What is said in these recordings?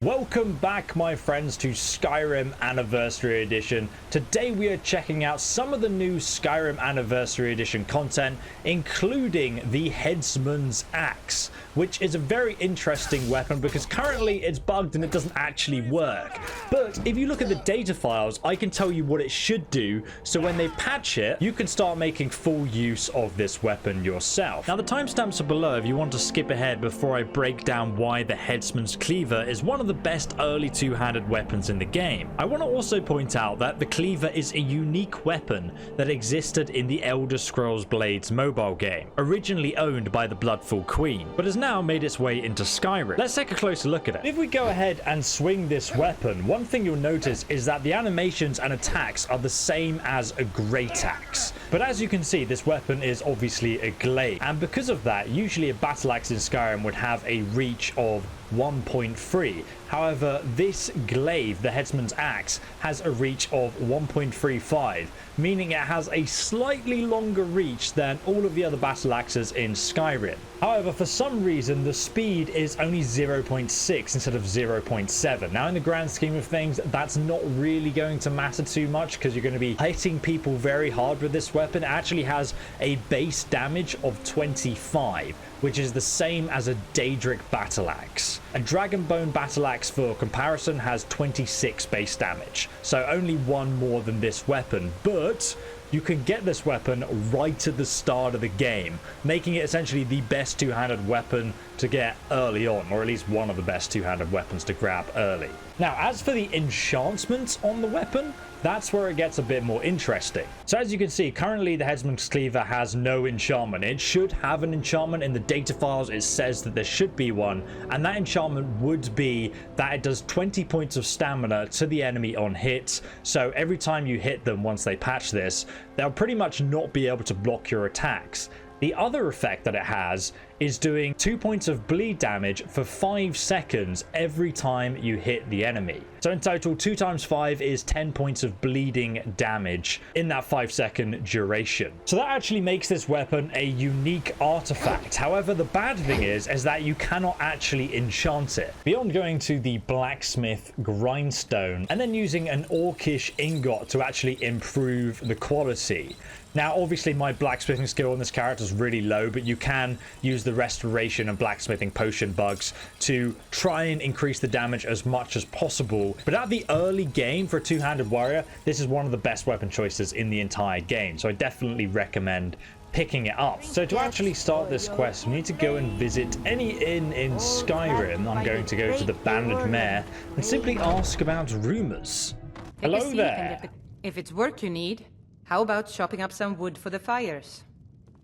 Welcome back, my friends, to Skyrim Anniversary Edition. Today we are checking out some of the new Skyrim Anniversary Edition content, including the Headman's Axe, which is a very interesting weapon because currently it's bugged and it doesn't actually work. But if you look at the data files, I can tell you what it should do, so when they patch it, you can start making full use of this weapon yourself. Now, the timestamps are below if you want to skip ahead before I break down why the Headman's Cleaver is one of the best early two-handed weapons in the game. I want to also point out that the Cleaver is a unique weapon that existed in the Elder Scrolls Blades mobile game, originally owned by the Bloodful Queen, but has now made its way into Skyrim. Let's take a closer look at it. If we go ahead and swing this weapon, one thing you'll notice is that the animations and attacks are the same as a great axe. But as you can see, this weapon is obviously a glaive, and because of that, usually a battle axe in Skyrim would have a reach of 1.3. However, this glaive, the Headman's Axe, has a reach of 1.35, meaning it has a slightly longer reach than all of the other battle axes in Skyrim. However, for some reason, the speed is only 0.6 instead of 0.7. Now, in the grand scheme of things, that's not really going to matter too much because you're going to be hitting people very hard with this weapon. It actually has a base damage of 25, which is the same as a Daedric battle axe. A Dragonbone battle axe, for comparison, has 26 base damage, so only one more than this weapon, but you can get this weapon right at the start of the game, making it essentially the best two-handed weapon to get early on, or at least one of the best two-handed weapons to grab early. Now, as for the enchantments on the weapon, that's where it gets a bit more interesting. So as you can see, currently the Headman's Cleaver has no enchantment. It should have an enchantment. In the data files, it says that there should be one, and that enchantment would be that it does 20 points of stamina to the enemy on hit. So every time you hit them, once they patch this, they'll pretty much not be able to block your attacks. The other effect that it has is doing 2 points of bleed damage for 5 seconds every time you hit the enemy. So in total, 2 times 5 is 10 points of bleeding damage in that 5-second duration. So that actually makes this weapon a unique artifact. However, the bad thing is that you cannot actually enchant it. Beyond going to the blacksmith grindstone and then using an orcish ingot to actually improve the quality. Now, obviously, my blacksmithing skill on this character is really low, but you can use the restoration and blacksmithing potion bugs to try and increase the damage as much as possible. But at the early game for a two-handed warrior, this is one of the best weapon choices in the entire game, so I definitely recommend picking it up. So to actually start this quest, we need to go and visit any inn in Skyrim. I'm going to go to the Banded Mare and simply ask about rumors. Hello there. If it's work you need, how about chopping up some wood for the fires?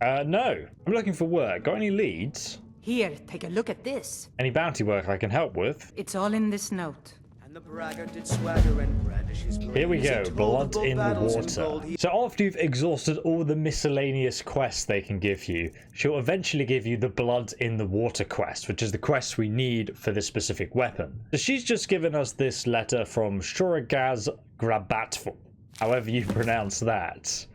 No. I'm looking for work. Got any leads? Here, take a look at this. Any bounty work I can help with? It's all in this note. And the braggart did swagger and brandish his blade. Here we go, blood in the water. So after you've exhausted all the miscellaneous quests they can give you, she'll eventually give you the blood in the water quest, which is the quest we need for this specific weapon. So she's just given us this letter from Shuragaz Grabatful, however you pronounce that.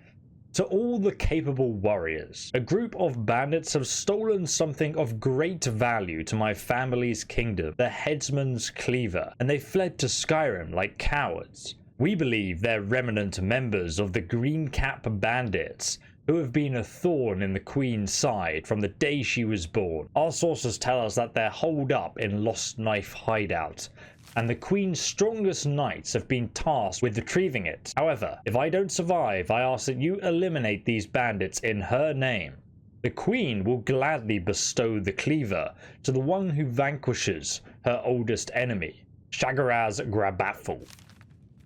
To all the capable warriors, a group of bandits have stolen something of great value to my family's kingdom, the Headman's Cleaver, and they fled to Skyrim like cowards. We believe they're remnant members of the Green Cap Bandits, who have been a thorn in the Queen's side from the day she was born. Our sources tell us that they're holed up in Lost Knife Hideout, and the Queen's strongest knights have been tasked with retrieving it. However, if I don't survive, I ask that you eliminate these bandits in her name. The Queen will gladly bestow the Cleaver to the one who vanquishes her oldest enemy, Shagaraz Grabatful.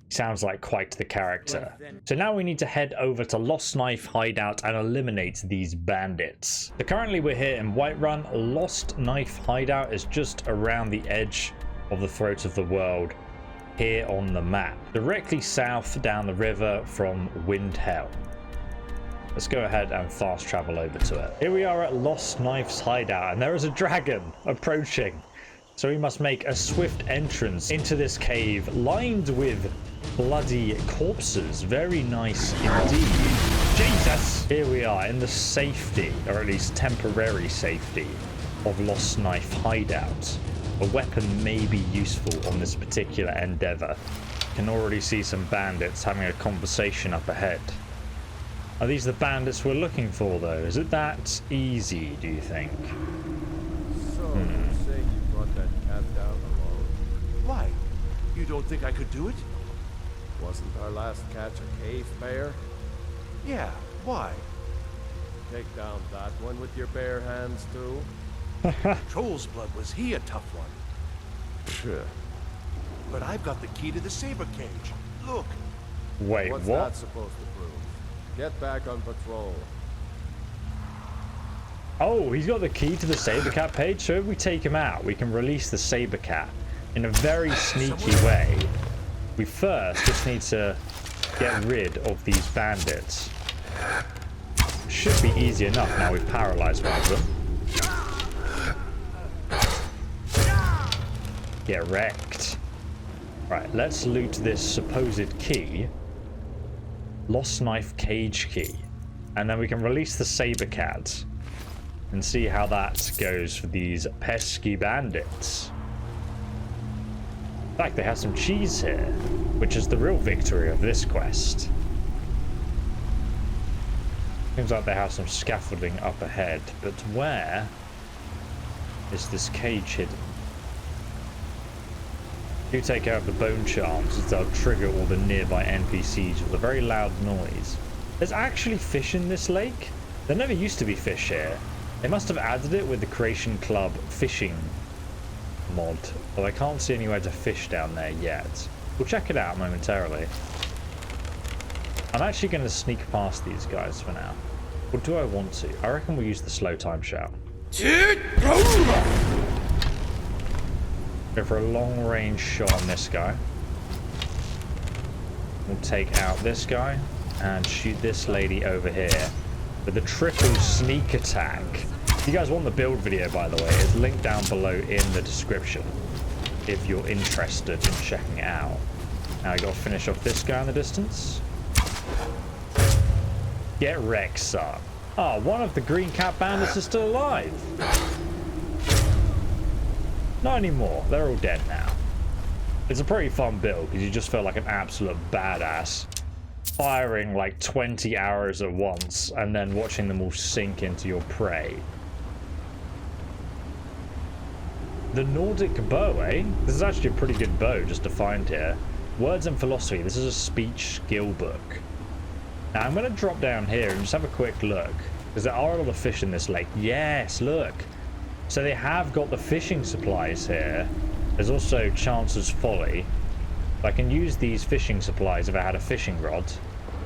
Sounds like quite the character. So now we need to head over to Lost Knife Hideout and eliminate these bandits. So currently we're here in Whiterun. Lost Knife Hideout is just around the edge of the throat of the world here on the map, directly south down the river from Windhelm. Let's go ahead and fast travel over to it. Here we are at Lost Knife's hideout, and there is a dragon approaching, so we must make a swift entrance into this cave lined with bloody corpses. Very nice indeed. Jesus! Here we are in the safety, or at least temporary safety, of Lost Knife Hideout. a weapon may be useful on this particular endeavor. Can already see some bandits having a conversation up ahead. Are these the bandits we're looking for, though? Is it that easy, do you think? So, you say you brought that cat down alone? Why? You don't think I could do it? Wasn't our last catch a cave bear? Yeah, why? Take down that one with your bare hands, too? Troll's blood, was he a tough one? Phew. But I've got the key to the saber cage. Look. Wait, What's what? that supposed to prove? Get back on patrol. Oh, he's got the key to the saber cat page, so if we take him out, we can release the saber cat in a very sneaky way. We first just need to get rid of these bandits. Should be easy enough now we've paralyzed one of them. Get wrecked. Right, let's loot this supposed key. Lost knife cage key. And then we can release the saber cat and see how that goes for these pesky bandits. In fact, they have some cheese here, which is the real victory of this quest. Seems like they have some scaffolding up ahead, but where is this cage hidden? Do take care of the bone charms, as they'll trigger all the nearby NPCs with a very loud noise. There's actually fish in this lake? There never used to be fish here. They must have added it with the Creation Club fishing mod, but I can't see anywhere to fish down there yet. We'll check it out momentarily. I'm actually going to sneak past these guys for now. Or do I want to? I reckon we'll use the slow time shout. Go for a long range shot on this guy. We'll take out this guy and shoot this lady over here with a triple sneak attack. If you guys want the build video, by the way, it's linked down below in the description if you're interested in checking it out. Now I gotta finish off this guy in the distance. Get wrecked, son. Oh, one of the green cat bandits is still alive. Not anymore. They're all dead now. It's a pretty fun build because you just feel like an absolute badass, firing like 20 arrows at once and then watching them all sink into your prey. The Nordic bow, eh? This is actually a pretty good bow just to find here. Words and Philosophy. This is a speech skill book. Now I'm going to drop down here and just have a quick look, because there are a lot of fish in this lake. Yes, look. So they have got the fishing supplies here. There's also Chance's Folly. I can use these fishing supplies if I had a fishing rod.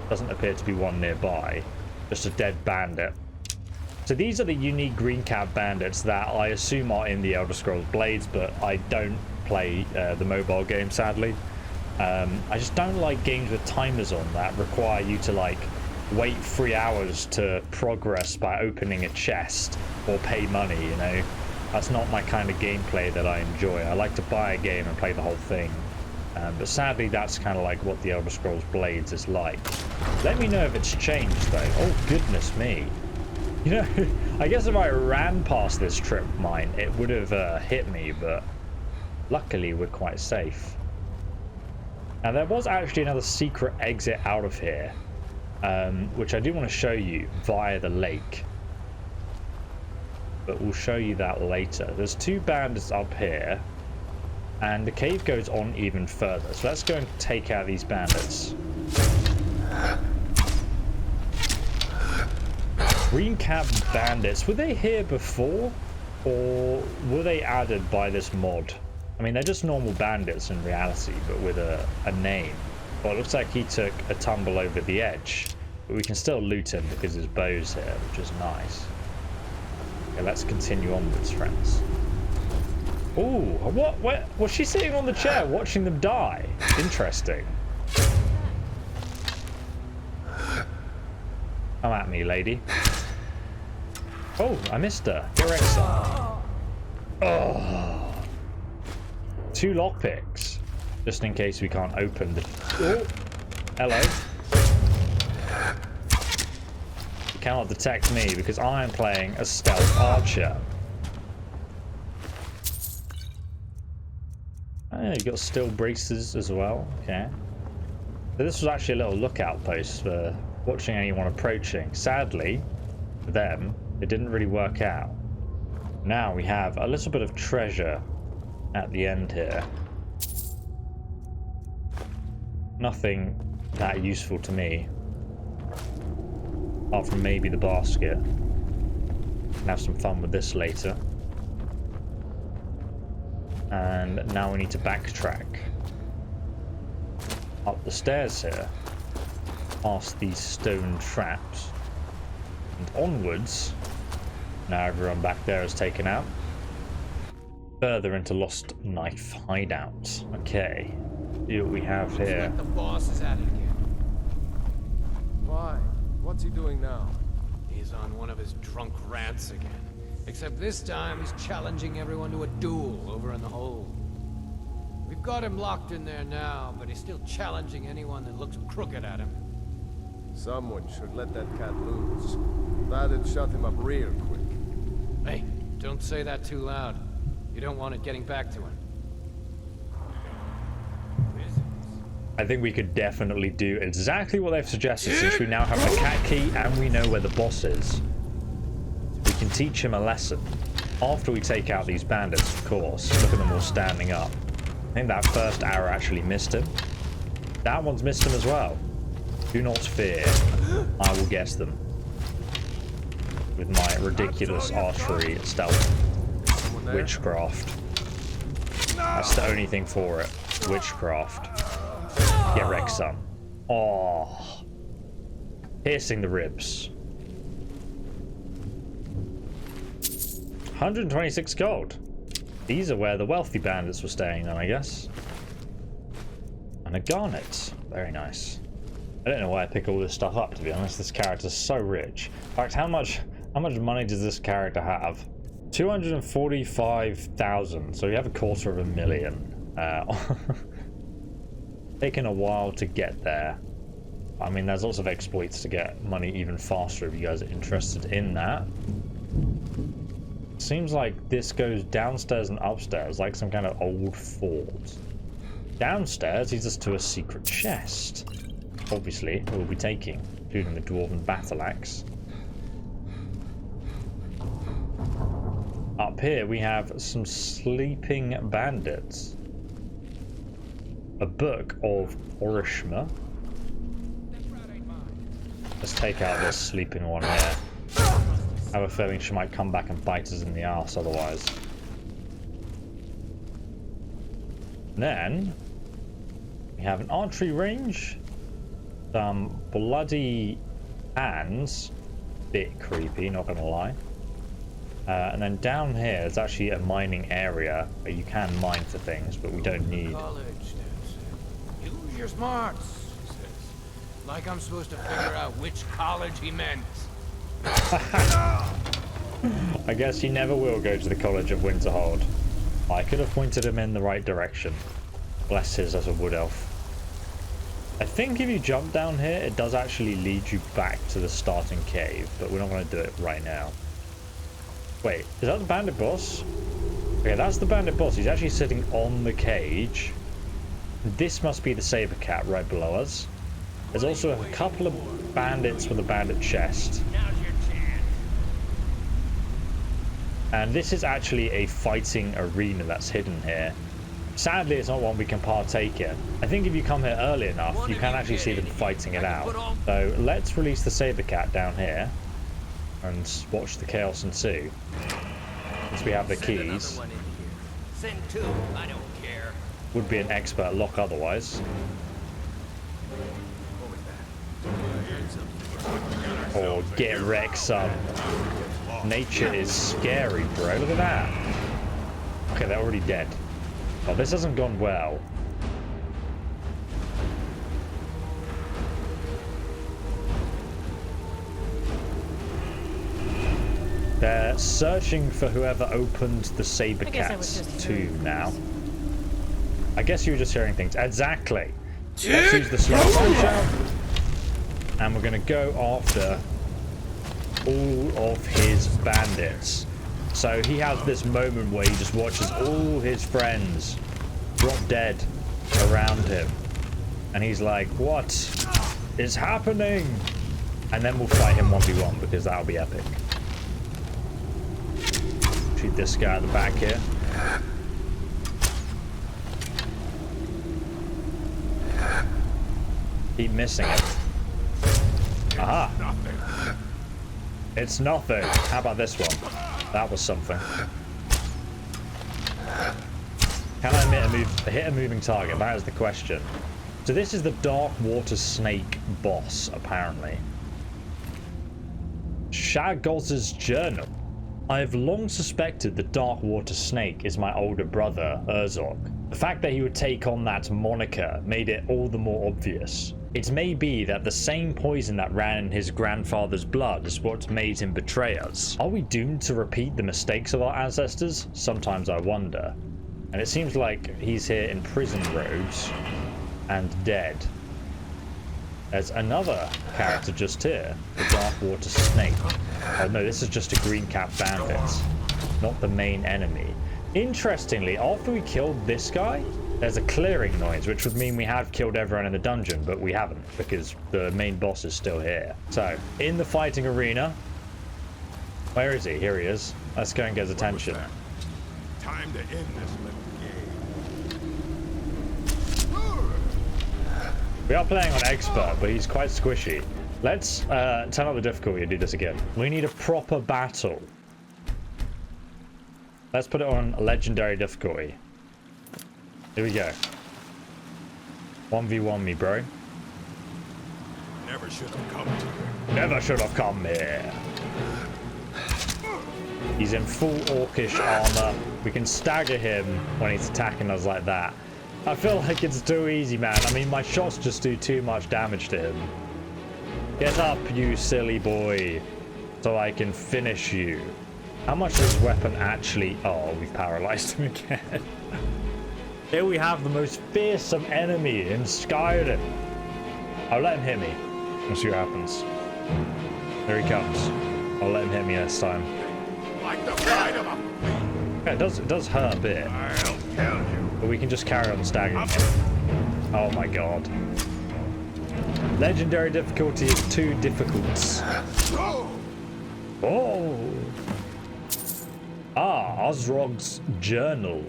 Doesn't appear to be one nearby. Just a dead bandit. So these are the unique green cat bandits that I assume are in the Elder Scrolls Blades, but I don't play the mobile game, sadly. I just don't like games with timers on that require you to like wait 3 hours to progress by opening a chest or pay money, you know. That's not my kind of gameplay that I enjoy. I like to buy a game and play the whole thing. But sadly, that's kind of like what the Elder Scrolls Blades is like. Let me know if it's changed, though. Oh, goodness me. You know, I guess if I ran past this trip mine, it would have hit me, but luckily we're quite safe. Now, there was actually another secret exit out of here, which I do want to show you via the lake. But we'll show you that later. There's two bandits up here, and the cave goes on even further. So let's go and take out these bandits. Green Cat bandits, were they here before? Or were they added by this mod? I mean, they're just normal bandits in reality, but with a name. Well, it looks like he took a tumble over the edge. But we can still loot him because his bow's here, which is nice. Okay, let's continue onwards, friends. Ooh, what? Was she sitting on the chair watching them die? Interesting. Come at me, lady. Oh, I missed her. Get wrecked, son. Oh. 2 lockpicks. Just in case we can't open the... Oh. Hello. You cannot detect me because I am playing a stealth archer. Yeah, you got steel braces as well. Okay. So this was actually a little lookout post for watching anyone approaching. Sadly, for them, it didn't really work out. Now we have a little bit of treasure at the end here. Nothing that useful to me. Apart from maybe the basket. Can have some fun with this later. And now we need to backtrack up the stairs here, past these stone traps, and onwards. Now everyone back there is taken out. Further into Lost Knife Hideout. Okay, see what we have here. The boss is at it again. Why? What's he doing now? He's on one of his drunk rants again. Except this time he's challenging everyone to a duel over in the hold. We've got him locked in there now, but he's still challenging anyone that looks crooked at him. Someone should let that cat loose. That'd shut him up real quick. Hey, don't say that too loud. You don't want it getting back to him. I think we could definitely do exactly what they've suggested, since we now have the cat key and we know where the boss is. We can teach him a lesson. After we take out these bandits, of course. Look at them all standing up. I think that first arrow actually missed him. That one's missed him as well. Do not fear. I will guess them. With my ridiculous archery stealth. Witchcraft. That's the only thing for it. Witchcraft. Get wrecked, son. Oh. Piercing the ribs. 126 gold. These are where the wealthy bandits were staying then, I guess. And a garnet. Very nice. I don't know why I pick all this stuff up, to be honest. This character's so rich. In fact, how much money does this character have? 245,000. So you have 250,000. Taken a while to get there. I mean, there's lots of exploits to get money even faster if you guys are interested in that. Seems like this goes downstairs and upstairs, like some kind of old fort. Downstairs leads us to a secret chest. Obviously, we'll be taking, including the dwarven battle axe. Up here we have some sleeping bandits. A book of Orishma. Let's take out this sleeping one here. I have a feeling she might come back and bite us in the arse otherwise. Then we have an archery range. Some bloody hands. Bit creepy, not gonna lie. And then down here there's actually a mining area where you can mine for things, but we don't need. Use your smarts, he says. Like I'm supposed to figure out which college he meant. I guess he never will go to the College of Winterhold. I could have pointed him in the right direction. Bless his as a wood elf. I think if you jump down here, it does actually lead you back to the starting cave, but we're not going to do it right now. Wait, is that the bandit boss? Okay, that's the bandit boss. He's actually sitting on the cage. This must be the saber cat right below us. There's also a couple of bandits with a bandit chest. And this is actually a fighting arena that's hidden here. Sadly, it's not one we can partake in. I think if you come here early enough, you can actually see them fighting it out. So let's release the saber cat down here and watch the chaos ensue. Since we have the keys. Send two, I don't care. Would be an expert lock otherwise. Oh, get wrecked, son. Nature is scary, bro. Look at that. Okay, they're already dead. Oh, this hasn't gone well. They're searching for whoever opened the saber cat's tomb now. I guess you were just hearing things. Exactly. Let's use the slow motion. And we're going to go after all of his bandits. So he has this moment where he just watches all his friends drop dead around him. And he's like, what is happening? And then we'll fight him 1v1 because that'll be epic. Shoot this guy at the back here. Keep missing it. Aha. It's nothing. How about this one? That was something. Can I hit a moving target? That is the question. So this is the Dark Water Snake boss, apparently. Shagoz's Journal. I have long suspected the Dark Water Snake is my older brother, Urzog. The fact that he would take on that moniker made it all the more obvious. It may be that the same poison that ran in his grandfather's blood is what made him betray us. Are we doomed to repeat the mistakes of our ancestors? Sometimes I wonder. And it seems like he's here in prison robes and dead. There's another character just here, the Dark Water Snake. Oh no, this is just a green cap bandit, not the main enemy. Interestingly, after we killed this guy, there's a clearing noise, which would mean we have killed everyone in the dungeon, but we haven't, because the main boss is still here. So, in the fighting arena, where is he? Here he is. Let's go and get his attention. Time to end this little game. We are playing on expert, but he's quite squishy. Let's turn up the difficulty and do this again. We need a proper battle. Let's put it on legendary difficulty. Here we go. 1v1 me, bro. Never should have come here. Never should have come here. He's in full orcish armor. We can stagger him when he's attacking us like that. I feel like it's too easy, man. I mean, my shots just do too much damage to him. Get up, you silly boy, so I can finish you. How much does this weapon actually... Oh, we've paralyzed him again. Here we have the most fearsome enemy in Skyrim. I'll let him hit me. We'll see what happens. There he comes. I'll let him hit me this time. Like the ride of a... Yeah, it does hurt a bit. I'll tell you. But we can just carry on staggering him. Oh my god. Legendary difficulty is too difficult. Oh! Ah, Urzog's Journal.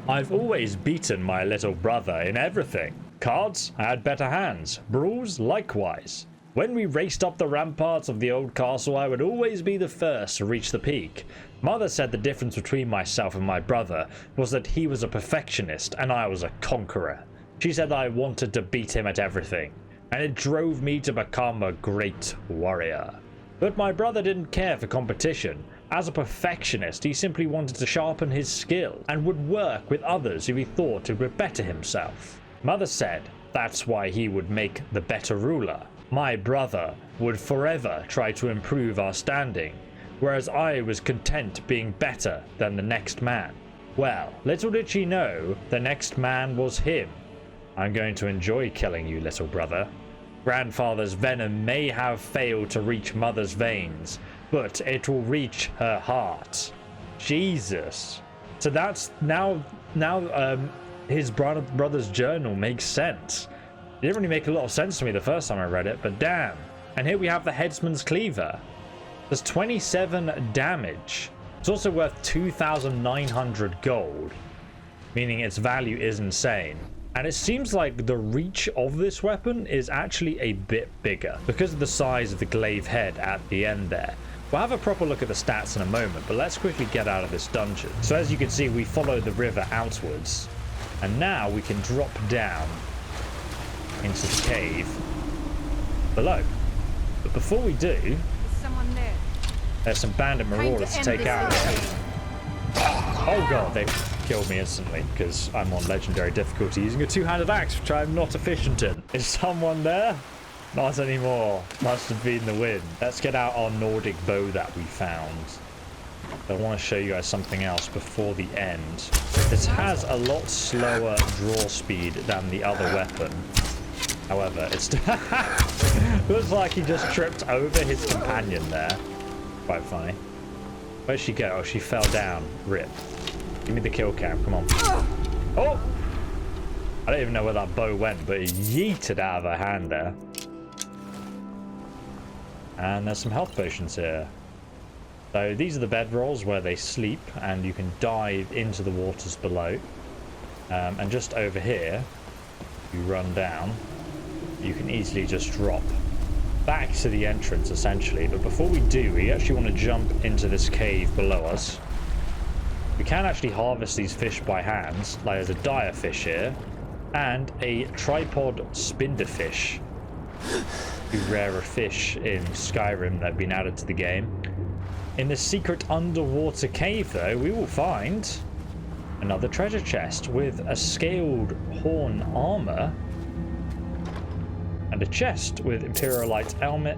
I've always beaten my little brother in everything. Cards, I had better hands. Brawls, likewise. When we raced up the ramparts of the old castle, I would always be the first to reach the peak. Mother said the difference between myself and my brother was that he was a perfectionist and I was a conqueror. She said I wanted to beat him at everything, and it drove me to become a great warrior. But my brother didn't care for competition. As a perfectionist, he simply wanted to sharpen his skill and would work with others who he thought would better himself. Mother said that's why he would make the better ruler. My brother would forever try to improve our standing, whereas I was content being better than the next man. Well, little did she know, the next man was him. I'm going to enjoy killing you, little brother. Grandfather's venom may have failed to reach Mother's veins, but it will reach her heart. Jesus. So that's now his brother's journal makes sense. It didn't really make a lot of sense to me the first time I read it, but damn. And here we have the Headman's Cleaver. There's 27 damage. It's also worth 2,900 gold, meaning its value is insane. And it seems like the reach of this weapon is actually a bit bigger because of the size of the glaive head at the end there. We'll have a proper look at the stats in a moment, but let's quickly get out of this dungeon. So as you can see, we follow the river outwards, and now we can drop down into the cave below. But before we do, Is someone there? there's some bandit marauders to take out. Oh god, they killed me instantly because I'm on legendary difficulty using a two-handed axe, which I'm not efficient in. Is someone there? Not anymore. Must have been the wind. Let's get out our Nordic bow that we found. I want to show you guys something else before the end. This has a lot slower draw speed than the other weapon. However, it's looks like he just tripped over his companion there. Quite funny. Where'd she go? Oh, she fell down. Rip. Give me the kill cam. Come on. Oh! I don't even know where that bow went, but it yeeted out of her hand there. And there's some health potions here. So these are the bedrolls where they sleep, and you can dive into the waters below. And just over here, you run down, you can easily just drop back to the entrance, essentially. But before we do, we actually want to jump into this cave below us. We can actually harvest these fish by hands. Like, there's a dire fish here, and a tripod spinderfish. The rarer fish in Skyrim that have been added to the game. In this secret underwater cave, though, we will find another treasure chest with a scaled horn armor and a chest with Imperialite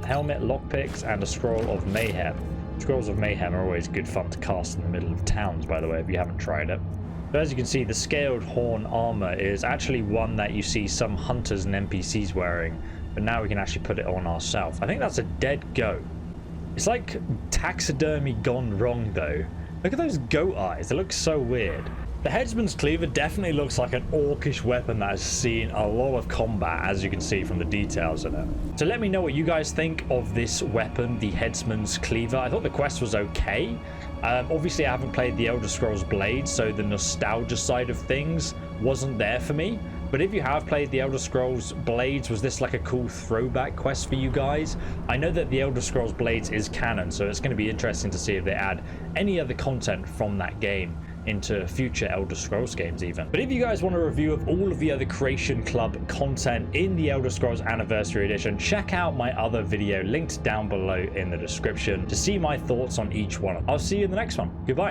helmet, lockpicks, and a scroll of mayhem. Scrolls of mayhem are always good fun to cast in the middle of towns, by the way, if you haven't tried it. So as you can see, the scaled horn armor is actually one that you see some hunters and NPCs wearing, but now we can actually put it on ourselves. I think that's a dead goat. It's like taxidermy gone wrong, though. Look at those goat eyes. They look so weird. The Headsman's Cleaver definitely looks like an orcish weapon that has seen a lot of combat, as you can see from the details in it. So let me know what you guys think of this weapon, the Headsman's Cleaver. I thought the quest was okay. Obviously, I haven't played the Elder Scrolls Blades, so the nostalgia side of things wasn't there for me. But if you have played the Elder Scrolls Blades, was this like a cool throwback quest for you guys? I know that the Elder Scrolls Blades is canon, so it's going to be interesting to see if they add any other content from that game into future Elder Scrolls games even. But if you guys want a review of all of the other Creation Club content in the Elder Scrolls Anniversary Edition, check out my other video linked down below in the description to see my thoughts on each one. I'll see you in the next one. Goodbye.